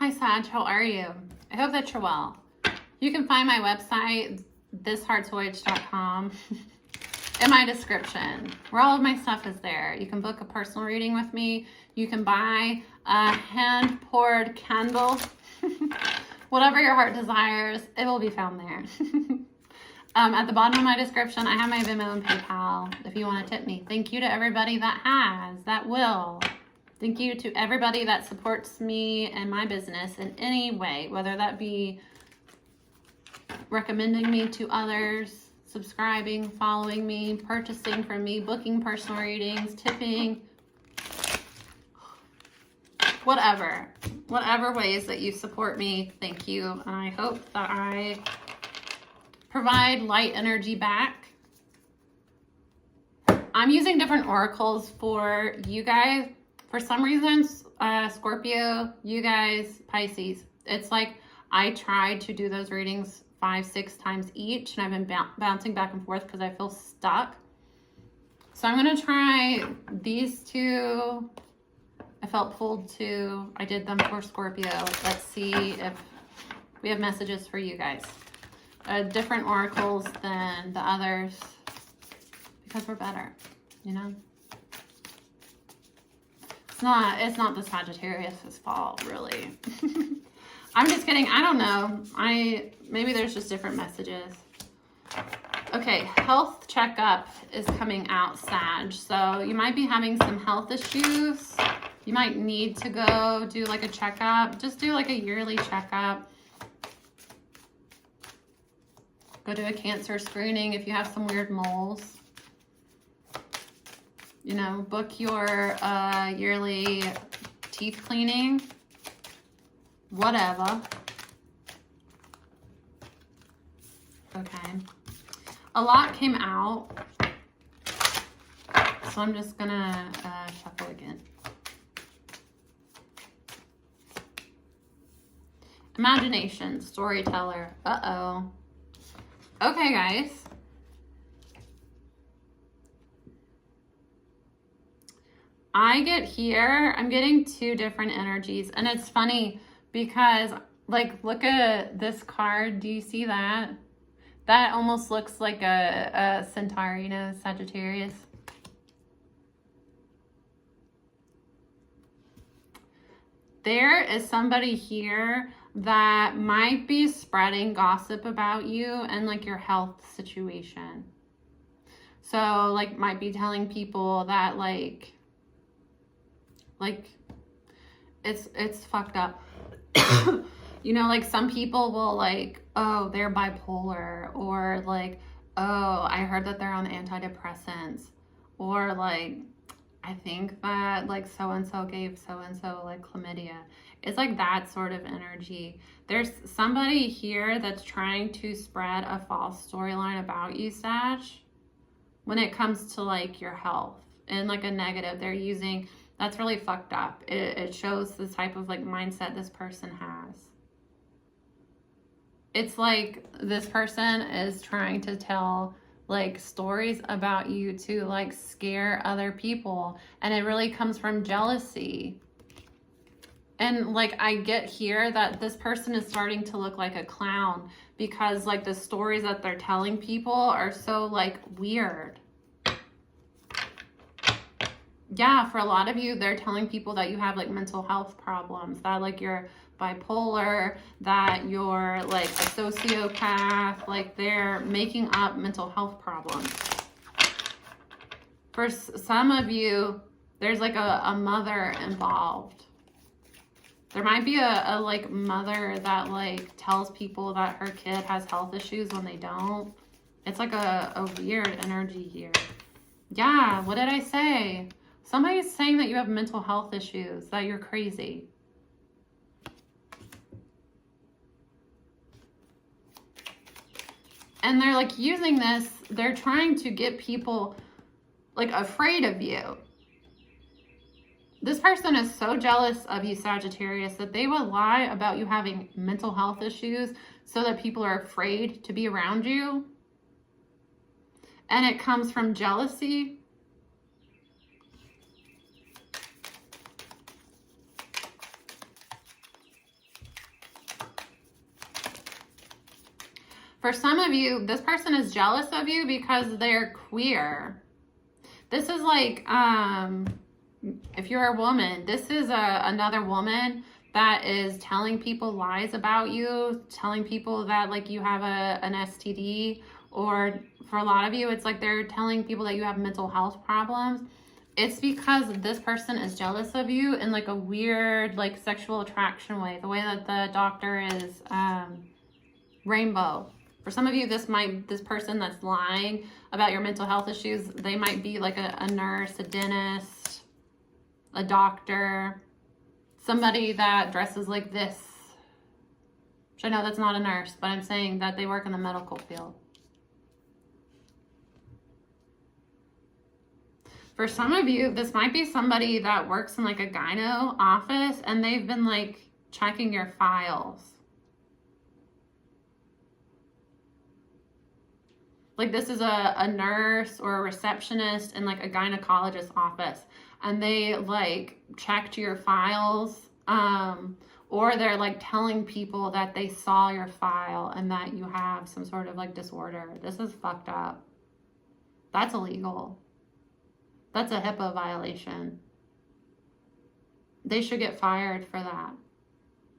Hi Sag, how are you? I hope that you're well. You can find my website, thisheartsvoyage.com, in my description, where all of my stuff is there. You can book a personal reading with me. You can buy a hand-poured candle. Whatever your heart desires, it will be found there. At the bottom of my description, I have my Venmo and PayPal if you want to tip me. Thank you to everybody that has, that will. Thank you to everybody that supports me and my business in any way, whether that be recommending me to others, subscribing, following me, purchasing from me, booking personal readings, tipping, whatever ways that you support me. Thank you. And I hope that I provide light energy back. I'm using different oracles for you guys. For some reason, Scorpio, you guys, Pisces, it's like I tried to do those readings 5-6 times each, and I've been bouncing back and forth because I feel stuck. So I'm going to try these two. I felt pulled to. I did them for Scorpio. Let's see if we have messages for you guys. Different oracles than the others because we're better, you know? It's not the Sagittarius' fault, really. I'm just kidding. I don't know. Maybe there's just different messages. Okay, health checkup is coming out, Sag. So you might be having some health issues. You might need to go do like a checkup. Just do like a yearly checkup. Go do a cancer screening if you have some weird moles. You know, book your yearly teeth cleaning, whatever. Okay. A lot came out, so I'm just gonna shuffle again. Imagination, storyteller. Uh-oh. Okay, guys. I get here, I'm getting two different energies, and it's funny because, like, look at this card. Do you see that? That almost looks like a centaur, you know, Sagittarius. There is somebody here that might be spreading gossip about you and, like, your health situation. So, like, might be telling people that, like it's fucked up. You know, like some people will like, oh, they're bipolar, or like, oh, I heard that they're on antidepressants, or like, I think that like so-and-so gave so-and-so like chlamydia. It's like that sort of energy. There's somebody here that's trying to spread a false storyline about you, Sag, when it comes to like your health and like a negative. They're using, that's really fucked up. It shows the type of like mindset this person has. It's like this person is trying to tell like stories about you to like scare other people, and it really comes from jealousy. And like I get here that this person is starting to look like a clown because like the stories that they're telling people are so like weird. Yeah, for a lot of you, they're telling people that you have like mental health problems, that like you're bipolar, that you're like a sociopath, like they're making up mental health problems. For some of you, there's like a mother involved. There might be a like mother that like tells people that her kid has health issues when they don't. It's like a weird energy here. Yeah, what did I say? Somebody's saying that you have mental health issues, that you're crazy. And they're like using this, they're trying to get people like afraid of you. This person is so jealous of you, Sagittarius, that they will lie about you having mental health issues so that people are afraid to be around you. And it comes from jealousy. For some of you, this person is jealous of you because they're queer. This is like, if you're a woman, this is another woman that is telling people lies about you, telling people that like you have an STD, or for a lot of you, it's like they're telling people that you have mental health problems. It's because this person is jealous of you in like a weird, like sexual attraction way, the way that the doctor is rainbow. For some of you, this person that's lying about your mental health issues, they might be like a nurse, a dentist, a doctor, somebody that dresses like this. Which I know that's not a nurse, but I'm saying that they work in the medical field. For some of you, this might be somebody that works in like a gyno office and they've been like checking your files. Like this is a nurse or a receptionist in like a gynecologist office, and they like checked your files, or they're like telling people that they saw your file and that you have some sort of like disorder. This is fucked up. That's illegal. That's a HIPAA violation. They should get fired for that.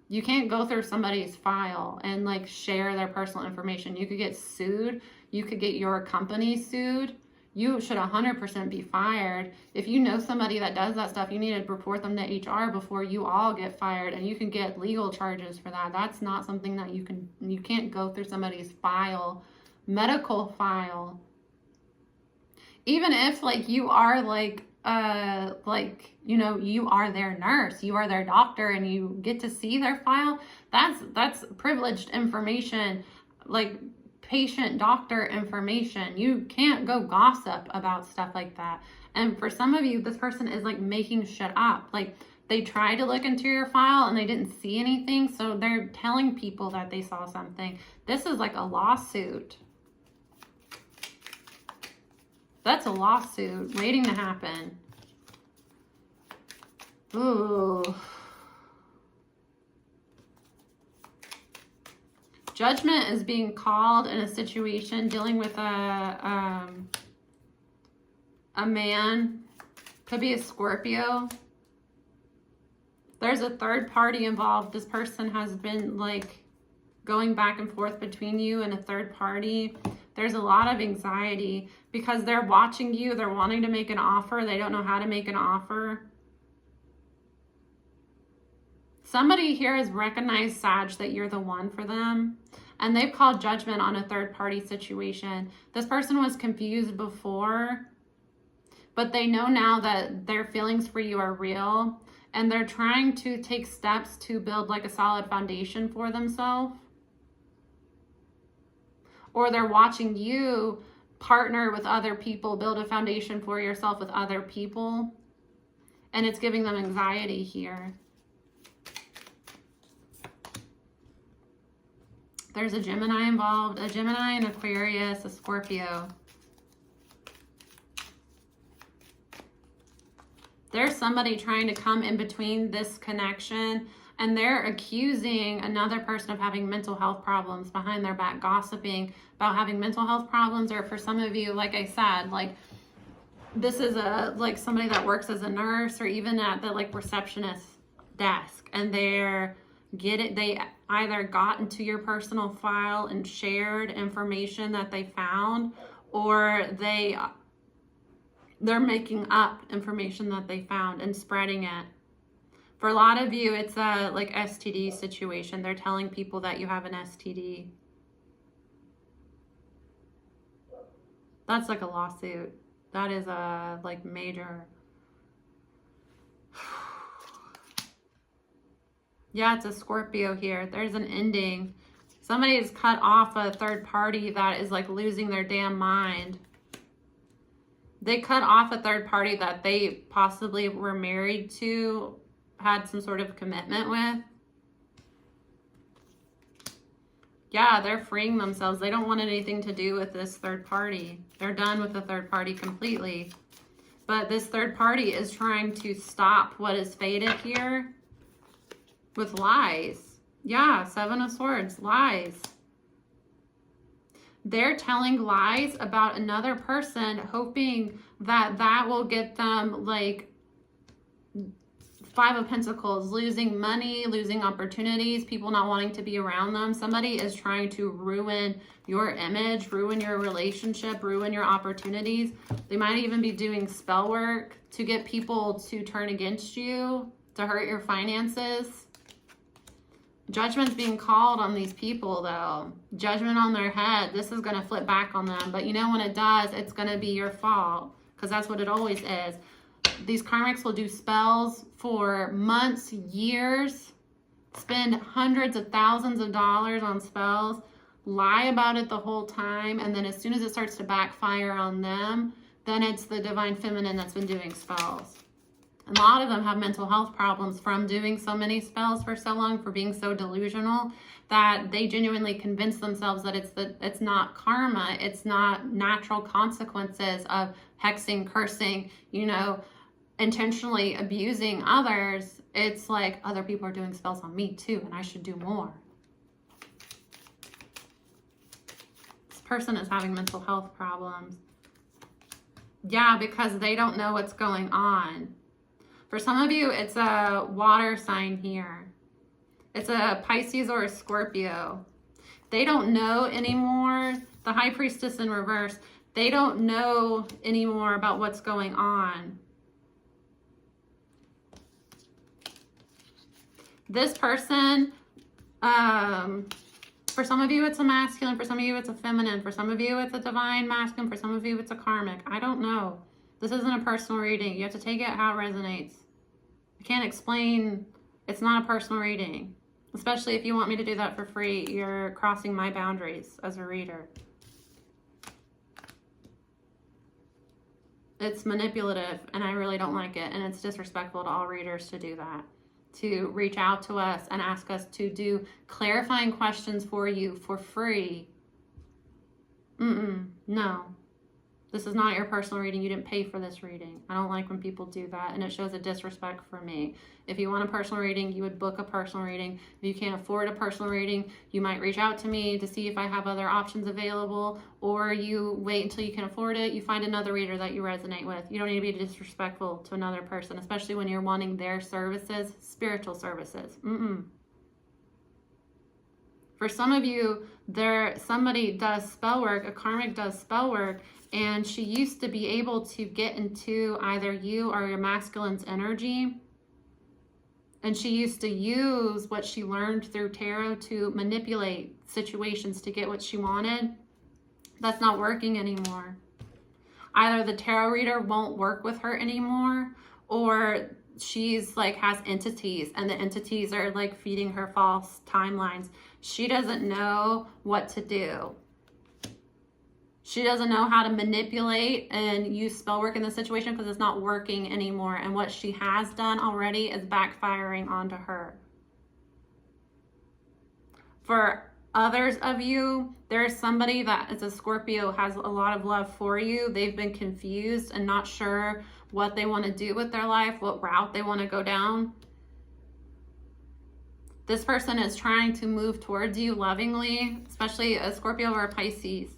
You can't go through somebody's file and like share their personal information. You could get sued. You could get your company sued. You should 100% be fired. If you know somebody that does that stuff, you need to report them to HR before you all get fired, and you can get legal charges for that. That's not something that you can't go through somebody's file, medical file. Even if like you are like you know, you are their nurse, you are their doctor, and you get to see their file, that's privileged information, like patient doctor information. You can't go gossip about stuff like that. And for some of you, this person is like making shit up. Like they tried to look into your file and they didn't see anything, so they're telling people that they saw something. This is like a lawsuit. That's a lawsuit waiting to happen. Ooh. Judgment is being called in a situation dealing with a man. Could be a Scorpio. There's a third party involved. This person has been like going back and forth between you and a third party. There's a lot of anxiety because they're watching you. They're wanting to make an offer. They don't know how to make an offer. Somebody here has recognized, Sag, that you're the one for them, and they've called judgment on a third party situation. This person was confused before, but they know now that their feelings for you are real, and they're trying to take steps to build like a solid foundation for themselves. Or they're watching you partner with other people, build a foundation for yourself with other people, and it's giving them anxiety here. There's a Gemini involved, a Gemini, an Aquarius, a Scorpio. There's somebody trying to come in between this connection, and they're accusing another person of having mental health problems behind their back, gossiping about having mental health problems. Or for some of you, like I said, like this is like somebody that works as a nurse or even at the like receptionist desk, and they either got into your personal file and shared information that they found, or they're making up information that they found and spreading it. For a lot of you, it's a like STD situation. They're telling people that you have an STD. That's like a lawsuit. That is a like major. Yeah, it's a Scorpio here. There's an ending. Somebody has cut off a third party that is like losing their damn mind. They cut off a third party that they possibly were married to, had some sort of commitment with. Yeah, they're freeing themselves. They don't want anything to do with this third party. They're done with the third party completely. But this third party is trying to stop what is fated here with lies. Yeah, Seven of Swords, lies. They're telling lies about another person, hoping that that will get them like Five of Pentacles, losing money, losing opportunities, people not wanting to be around them. Somebody is trying to ruin your image, ruin your relationship, ruin your opportunities. They might even be doing spell work to get people to turn against you, to hurt your finances. Judgment's being called on these people, though. Judgment on their head. This is going to flip back on them. But you know, when it does, it's going to be your fault, because that's what it always is. These karmics will do spells for months, years, spend hundreds of thousands of dollars on spells, lie about it the whole time, and then as soon as it starts to backfire on them, then it's the divine feminine that's been doing spells. And a lot of them have mental health problems from doing so many spells for so long, for being so delusional, that they genuinely convince themselves that it's not karma, it's not natural consequences of hexing, cursing, you know, intentionally abusing others. It's like other people are doing spells on me too, and I should do more. This person is having mental health problems. Yeah, because they don't know what's going on. For some of you, it's a water sign here. It's a Pisces or a Scorpio. They don't know anymore. The High Priestess in reverse. They don't know anymore about what's going on. This person, for some of you, it's a masculine. For some of you, it's a feminine. For some of you, it's a divine masculine. For some of you, it's a karmic. I don't know. This isn't a personal reading. You have to take it how it resonates. I can't explain. It's not a personal reading. Especially if you want me to do that for free, you're crossing my boundaries as a reader. It's manipulative, and I really don't like it. And it's disrespectful to all readers to do that. To reach out to us and ask us to do clarifying questions for you for free. No. This is not your personal reading. You didn't pay for this reading. I don't like when people do that, and it shows a disrespect for me. If you want a personal reading, you would book a personal reading. If you can't afford a personal reading, you might reach out to me to see if I have other options available, or you wait until you can afford it. You find another reader that you resonate with. You don't need to be disrespectful to another person, especially when you're wanting their services, spiritual services. For some of you, somebody does spell work, a karmic does spell work, and she used to be able to get into either you or your masculine's energy. And she used to use what she learned through tarot to manipulate situations to get what she wanted. That's not working anymore. Either the tarot reader won't work with her anymore, or she's like has entities, and the entities are like feeding her false timelines. She doesn't know what to do. She doesn't know how to manipulate and use spell work in the situation because it's not working anymore. And what she has done already is backfiring onto her. For others of you, there's somebody that is a Scorpio, has a lot of love for you. They've been confused and not sure what they want to do with their life, what route they want to go down. This person is trying to move towards you lovingly, especially a Scorpio or a Pisces.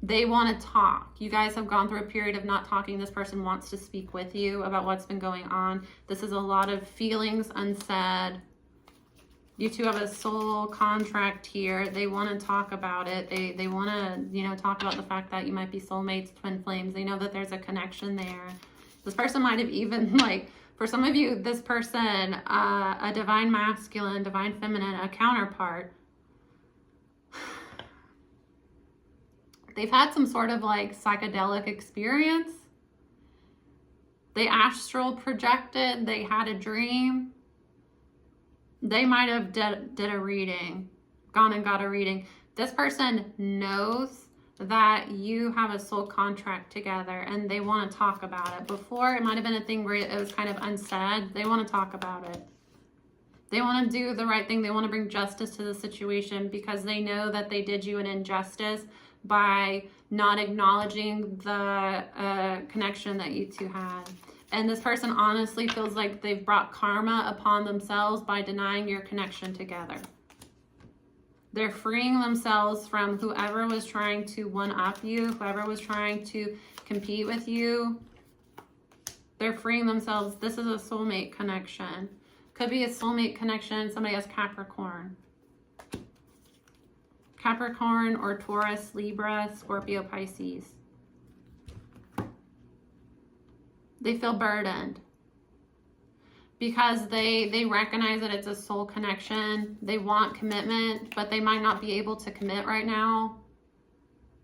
They want to talk. You guys have gone through a period of not talking. This person wants to speak with you about what's been going on. This is a lot of feelings unsaid. You two have a soul contract here. They want to talk about it. They want to, talk about the fact that you might be soulmates, twin flames. They know that there's a connection there. This person might have even, for some of you, this person, a divine masculine, divine feminine, a counterpart, they've had some sort of psychedelic experience. They astral projected. They had a dream. They might have did a reading, gone and got a reading. This person knows that you have a soul contract together and they want to talk about it. Before, it might have been a thing where it was kind of unsaid. They want to talk about it. They want to do the right thing. They want to bring justice to the situation because they know that they did you an injustice by not acknowledging the connection that you two had. And this person honestly feels like they've brought karma upon themselves by denying your connection together. They're freeing themselves from whoever was trying to one-up you, whoever was trying to compete with you. They're freeing themselves. This is a soulmate connection. Could be a soulmate connection. Somebody has Capricorn. Capricorn or Taurus, Libra, Scorpio, Pisces. They feel burdened because they recognize that it's a soul connection. They want commitment, but they might not be able to commit right now.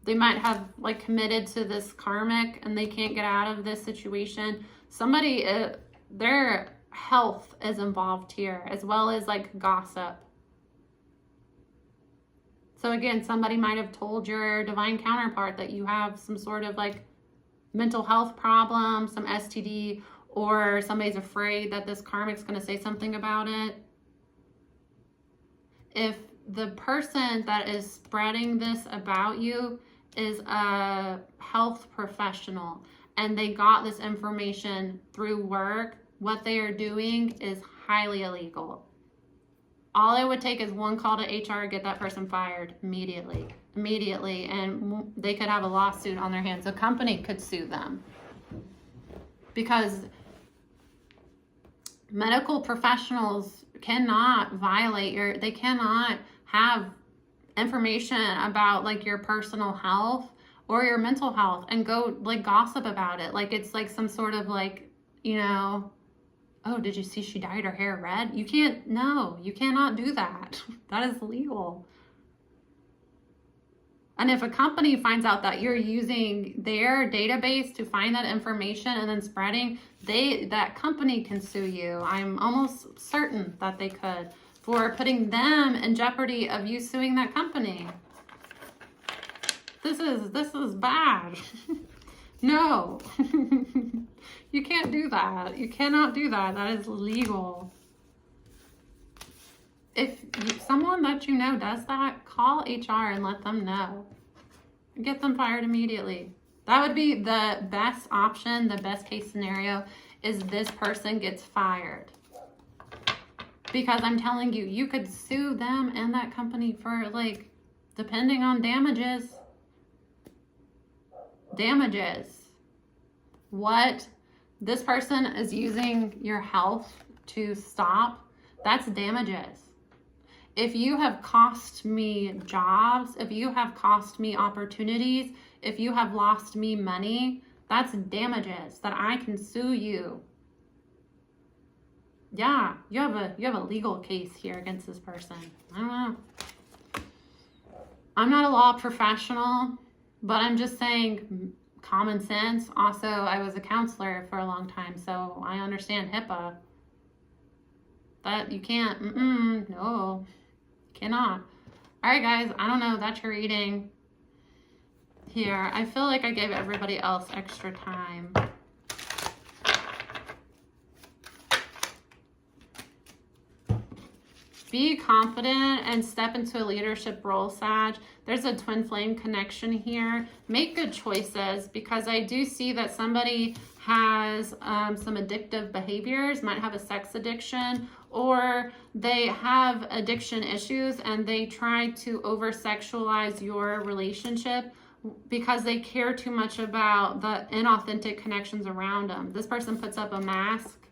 They might have like committed to this karmic and they can't get out of this situation. Somebody, their health is involved here, as well as like gossip. So again, somebody might have told your divine counterpart that you have some sort of like mental health problem, some STD, or somebody's afraid that this karmic's going to say something about it. If the person that is spreading this about you is a health professional and they got this information through work, what they are doing is highly illegal. All it would take is one call to HR to get that person fired immediately, and they could have a lawsuit on their hands. A company could sue them because medical professionals cannot violate they cannot have information about like your personal health or your mental health and go like gossip about it. Like it's like some sort of like, you know, oh, did you see she dyed her hair red? You can't, no, you cannot do that. That is illegal. And if a company finds out that you're using their database to find that information and then spreading, that company can sue you. I'm almost certain that they could, for putting them in jeopardy of you suing that company. This is bad. No. You can't do that. You cannot do that. That is illegal. If someone that you know does that, call HR and let them know. Get them fired immediately. That would be the best option. The best case scenario is this person gets fired. Because I'm telling you, you could sue them and that company for like, depending on damages. What this person is using your health to stop, that's damages. If you have cost me jobs, if you have cost me opportunities, if you have lost me money, that's damages that I can sue you. Yeah, you have a legal case here against this person. I don't know. I'm not a law professional, but I'm just saying common sense. Also, I was a counselor for a long time, so I understand HIPAA. That you can't, no, cannot. All right, guys, I don't know. That's your reading here. I feel like I gave everybody else extra time. Be confident and step into a leadership role, Sag. There's a twin flame connection here. Make good choices, because I do see that somebody has some addictive behaviors, might have a sex addiction, or they have addiction issues and they try to over-sexualize your relationship because they care too much about the inauthentic connections around them. This person puts up a mask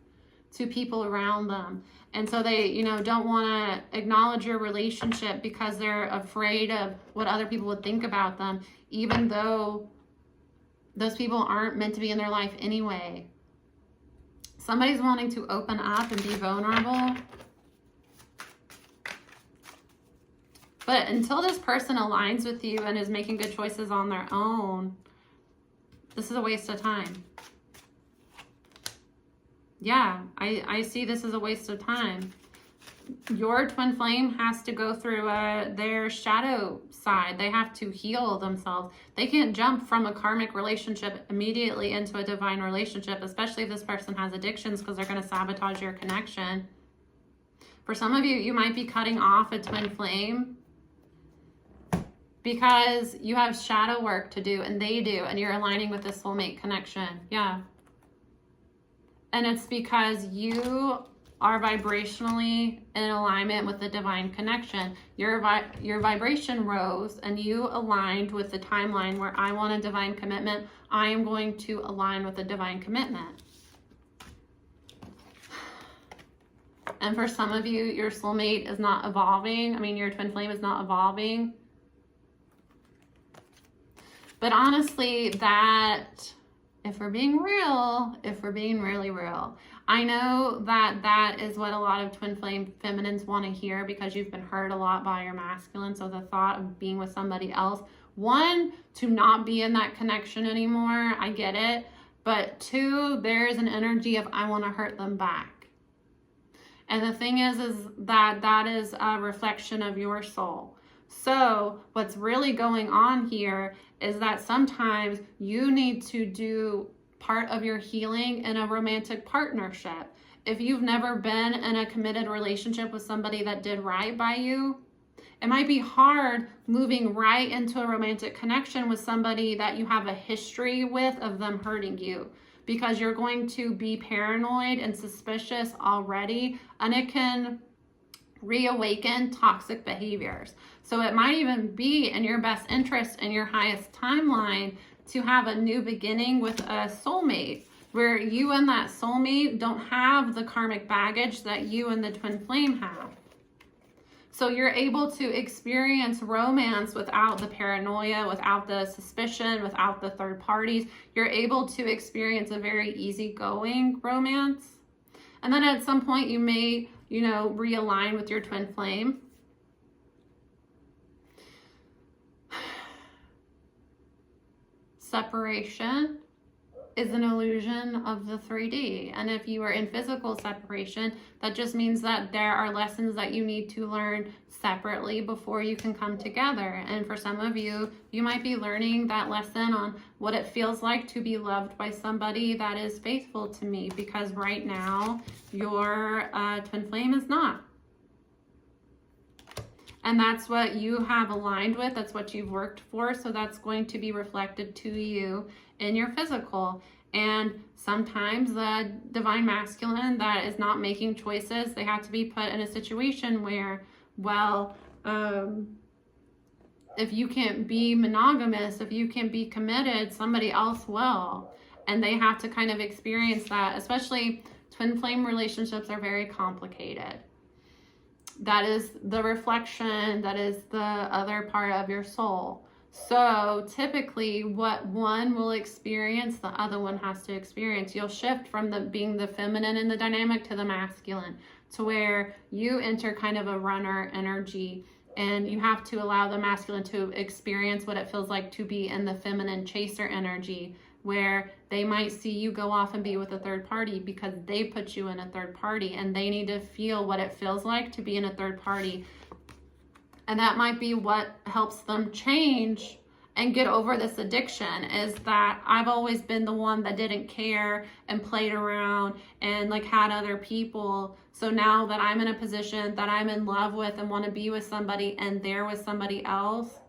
to people around them. And so they, you know, don't want to acknowledge your relationship because they're afraid of what other people would think about them, even though those people aren't meant to be in their life anyway. Somebody's wanting to open up and be vulnerable. But until this person aligns with you and is making good choices on their own, this is a waste of time. Yeah, I see this as a waste of time. Your twin flame has to go through their shadow side. They have to heal themselves. They can't jump from a karmic relationship immediately into a divine relationship, especially if this person has addictions, because they're going to sabotage your connection. For some of you, you might be cutting off a twin flame because you have shadow work to do, and they do, and you're aligning with this soulmate connection. Yeah. And it's because you are vibrationally in alignment with the divine connection. Your vibration rose and you aligned with the timeline where I want a divine commitment. I am going to align with a divine commitment. And for some of you, your soulmate is not evolving. I mean, your twin flame is not evolving. But honestly, that, if we're being real, if we're being really real, I know that that is what a lot of twin flame feminines want to hear because you've been hurt a lot by your masculine. So the thought of being with somebody else, one, to not be in that connection anymore, I get it. But two, there is an energy of I want to hurt them back. And the thing is that that is a reflection of your soul. So what's really going on here is that sometimes you need to do part of your healing in a romantic partnership. If you've never been in a committed relationship with somebody that did right by you, it might be hard moving right into a romantic connection with somebody that you have a history with of them hurting you, because you're going to be paranoid and suspicious already, and it can reawaken toxic behaviors. So it might even be in your best interest, in your highest timeline, to have a new beginning with a soulmate where you and that soulmate don't have the karmic baggage that you and the twin flame have. So you're able to experience romance without the paranoia, without the suspicion, without the third parties. You're able to experience a very easygoing romance. And then at some point you may, realign with your twin flame. Separation is an illusion of the 3D. And if you are in physical separation, that just means that there are lessons that you need to learn separately before you can come together. And for some of you, you might be learning that lesson on what it feels like to be loved by somebody that is faithful to me, because right now your twin flame is not. And that's what you have aligned with. That's what you've worked for. So that's going to be reflected to you in your physical. And sometimes the divine masculine that is not making choices, they have to be put in a situation where, well, if you can't be monogamous, if you can't be committed, somebody else will. And they have to kind of experience that. Especially twin flame relationships are very complicated. That is the reflection, that is the other part of your soul. So typically what one will experience, the other one has to experience. You'll shift from being the feminine in the dynamic to the masculine, to where you enter kind of a runner energy, and you have to allow the masculine to experience what it feels like to be in the feminine chaser energy, where they might see you go off and be with a third party because they put you in a third party, and they need to feel what it feels like to be in a third party. And that might be what helps them change and get over this addiction, is that I've always been the one that didn't care and played around and had other people. So now that I'm in a position that I'm in love with and want to be with somebody, and they're with somebody else,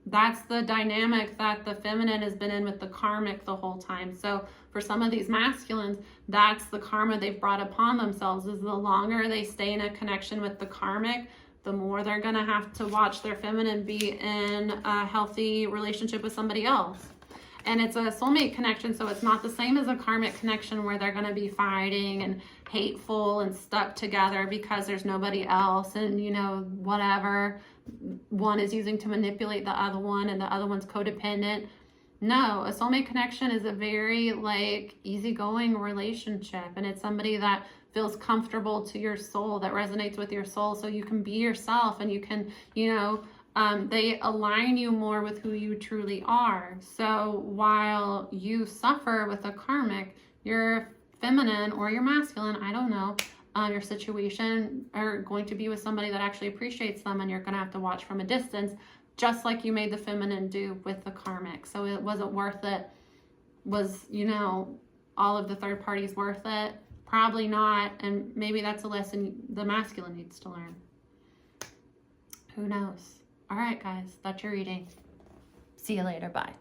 that's the dynamic that the feminine has been in with the karmic the whole time. So for some of these masculines, that's the karma they've brought upon themselves, is the longer they stay in a connection with the karmic, the more they're going to have to watch their feminine be in a healthy relationship with somebody else. And it's a soulmate connection, so it's not the same as a karmic connection where they're going to be fighting and hateful and stuck together because there's nobody else and, whatever one is using to manipulate the other one and the other one's codependent. No, a soulmate connection is a very easygoing relationship, and it's somebody that feels comfortable to your soul, that resonates with your soul, so you can be yourself and you can, they align you more with who you truly are. So while you suffer with a karmic, your feminine or your masculine, I don't know, your situation are going to be with somebody that actually appreciates them, and you're going to have to watch from a distance, just like you made the feminine do with the karmic. So it wasn't worth it. Was, all of the third parties worth it? Probably not. And maybe that's a lesson the masculine needs to learn. Who knows? All right, guys, that's your reading. See you later. Bye.